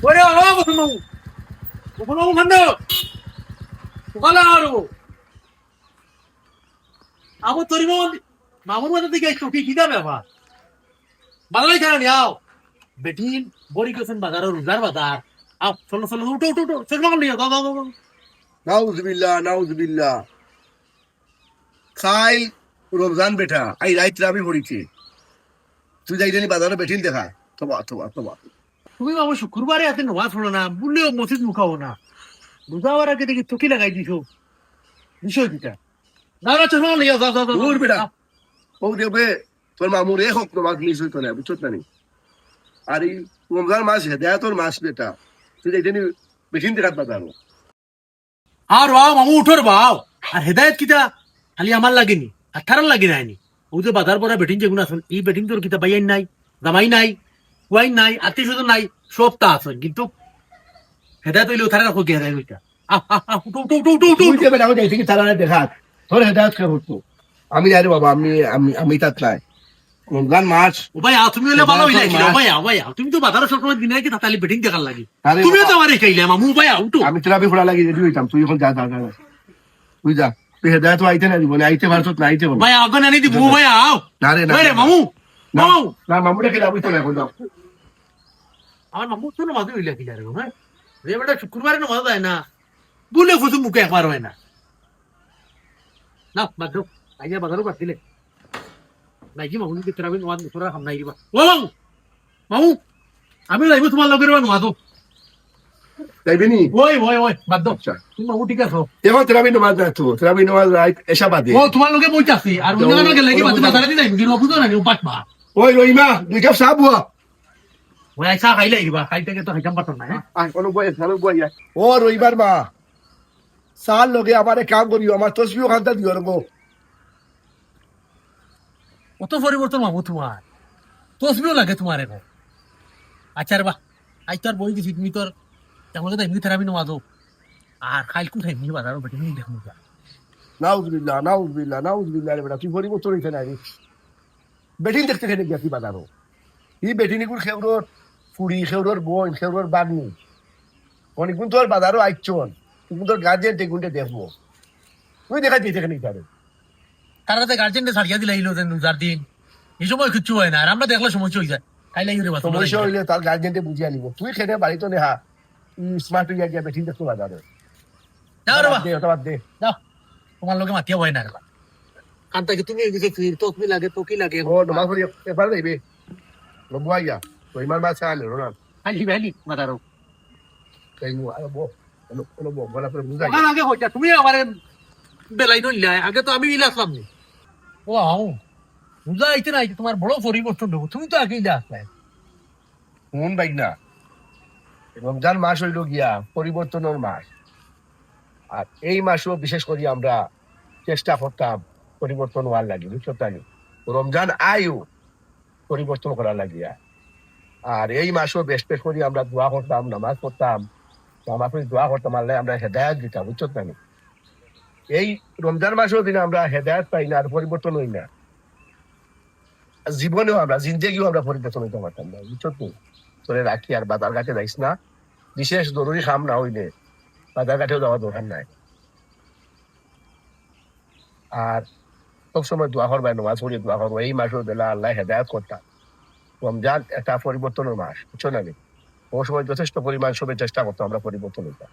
ওরে ও বসুন বাবু বসুন বাবু খান্দ ওখানে আরো আমার তোর মামুর মধ্যে দিকে একটু কি দাবে আবার বাংলায় কেন নিয়াও বেটিন বড়ি গেছেন বাজার রোজার বাজার আও চলো চলো উঠো উঠো উঠো চলো মামুন নিয়ে দাও দাও দাও নাউজুবিল্লাহ নাউজুবিল্লাহ খাই রমজান বেটা আই রাইত রাবি পড়িছে তুই যাইনি বাজারে বেঠিল দেখা তোবা তোবা তোবা তুমি বাবু শুক্রবারে আছে নামাজ পড়ো না বললেও মসজিদ মুখাও না রোজাবার আগে দেখি চকি লাগাই দিছো বিষয় কিটা না না চলো নিয়ে যাও যাও দূর বেটা ও দেবে তোর মামুর এ হোক নামাজ মিস হইতো না বুঝছত না নি আর এই রমজান মাস হেদায়াতর মাস বেটা তুই যাইনি বেঠিল দেখাত বাজারো আর বাও মামু উঠোর বাও আর হেদায়ত কিটা খালি আমার লাগেনি আর থারার লাগে নাইনি ও যে বাজার পরা বেটিং যেগুলো আসুন এই বেটিং তোর কিতা বাইয়াই নাই জামাই নাই ওয়াই নাই আত্মীয় স্বজন নাই সব তা আসুন কিন্তু হেদায়ত হইলেও থারার রাখো কি হেদায়ত হইতা উঠো উঠো উঠো উঠো উঠো তুই যে বেটা যাই থেকে চালানে দেখাত তোর হেদায়াত কে হতো আমি আরে বাবা আমি আমি আমি তাত নাই রমজান মাস ও ভাই তুমি হলে ভালো হইলা কি ভাই তুমি তো বাজারে সবসময় দিনে কি তাতালি বেটিং দেখার লাগি আরে তুমিও তো আমারে খাইলে মামু ভাই উঠো আমি তোরা ফোড়া লাগি রেডি হইতাম তুই এখন যা যা যা তুই যা তুই হেদায়ত আইতে না জীবনে আইতে পারছত না আইতে বল ভাই আগে না দি বউ ভাই আও না রে না ভাই রে মামু না মামু না মামুটা খেলে আমি তো না এখন যাও আমার মামু তো নামাজ হইলা কি জারে হ্যাঁ রে বেটা শুক্রবারে নামাজ যায় না বলে ফুসু মুখে একবার হয় না না বাদ আইয়া বাজারও পাঠিলে নাইকি মামু কি তোরা নামাজ তোরা হাম নাই দিবা ও মামু মামু আমি লাইব তোমার লগের বা নামাজ যাইবি নি ওই ওই ওই বাদ দাও আচ্ছা তুমি মামু ঠিক আছো এখন তেরাবি নমাজ না তো তেরাবি নমাজ এসা বাদে ও তোমার লগে বইতাছি আর অন্য জায়গা গেলে কি বাদ বাজারে দি যাইবি কিন্তু বুঝো না নি পাটবা ওই রহিমা দুই কাপ চা বুয়া ওই আইসা খাইলে আইবা খাইতে তো খাইতাম পারতাম না হ্যাঁ আয় কোনো বই ভালো বই ও রহিমার মা সাল লগে আমারে কাম করিও আমার তসবিও খান্তা দিও রগো কত পরিবর্তন মামু তোমার তসবিও লাগে তোমার এখন আচ্ছা রে বা আজ তোর বই দিছি তুমি তোর তাহলে তো এমনি থেরাপি নামাজো আর খাইল কোন খাই বাজারও বেটে নিয়ে দেখুন নাউজুবিল্লাহ নাউজুবিল্লাহ নাউজুবিল্লাহ রে বেটা তুই পরিবর্তন হইছে না রে বেটিন দেখতে খেলে গেছি বাজারও এই বেটিনিগুর খেউরর ফুড়ি খেউরর বোন খেউরর বাগনি অনেকগুণ তোর বাজারও আইচন তুমি তোর গার্জেন টেগুনটে দেখবো তুই দেখা দিয়েছে এখানে যাবে তারা তো গার্জেনকে ছাড়িয়ে দিলে এইলো যার দিন এই সময় কিচ্ছু হয় না আর আমরা দেখলে সমস্যা হয়ে যায় খাইলে রে বাস সমস্যা হইলে তার গার্জেনটে বুঝিয়ে নিব তুই খেতে বাড়িতে নেহা স্মার্ট হইয়া গিয়া বেটিন দেখতে বাজারে যাও রে বা দে ওটা বাদ দে যাও তোমার লোকে মাতিয়া হয় না রে বা কান্তা কি তুমি এগিয়ে ফির তো কি লাগে তো কি লাগে ও নমাজ পড়ি এবার যাইবে লবুয়াইয়া রহিমার মা চাইলে রোনা খাইলি ভাইলি বাজারও তাই মু আরে বো কোনো বো বলা করে বুঝাই ওখানে আগে হইতা তুমি আমার বেলাই নইলা আগে তো আমি ইলাসলাম নি ও আও বুঝা আইতে না আইতে তোমার বড় পরিবর্তন দেবো তুমি তো আগেই আসলে মন বাইক না রমজান মাস হইল গিয়া পরিবর্তনের মাস আর এই মাসও বিশেষ করে আমরা চেষ্টা করতাম পরিবর্তন হওয়ার লাগে বুঝছো তাই রমজান আয়ু পরিবর্তন করার লাগিয়া আর এই মাসও বেশ বেশ করে আমরা দোয়া করতাম নামাজ পড়তাম নামাজ পড়ে দোয়া করতাম আল্লাহ আমরা হেদায়ত দিতাম বুঝছো তাই এই রমজান মাসেও দিনে আমরা হেদায়ত পাই না আর পরিবর্তন হই না জীবনেও আমরা জিন্দেগিও আমরা পরিবর্তন হইতে পারতাম না বুঝছো তো তোরে রাখি আর বাজার ঘাটে যাইস না বিশেষ জরুরি কাম না হইলে বাজার ঘাটেও যাওয়ার দরকার নাই আর সবসময় দোয়া করবা নামাজ পড়ি দোয়া করবো এই মাসেও বেলা আল্লাহ হেদায়ত করতাম রমজান একটা পরিবর্তনের মাস বুঝছো না ও সময় যথেষ্ট পরিমাণ সবে চেষ্টা করতো আমরা পরিবর্তন হইতাম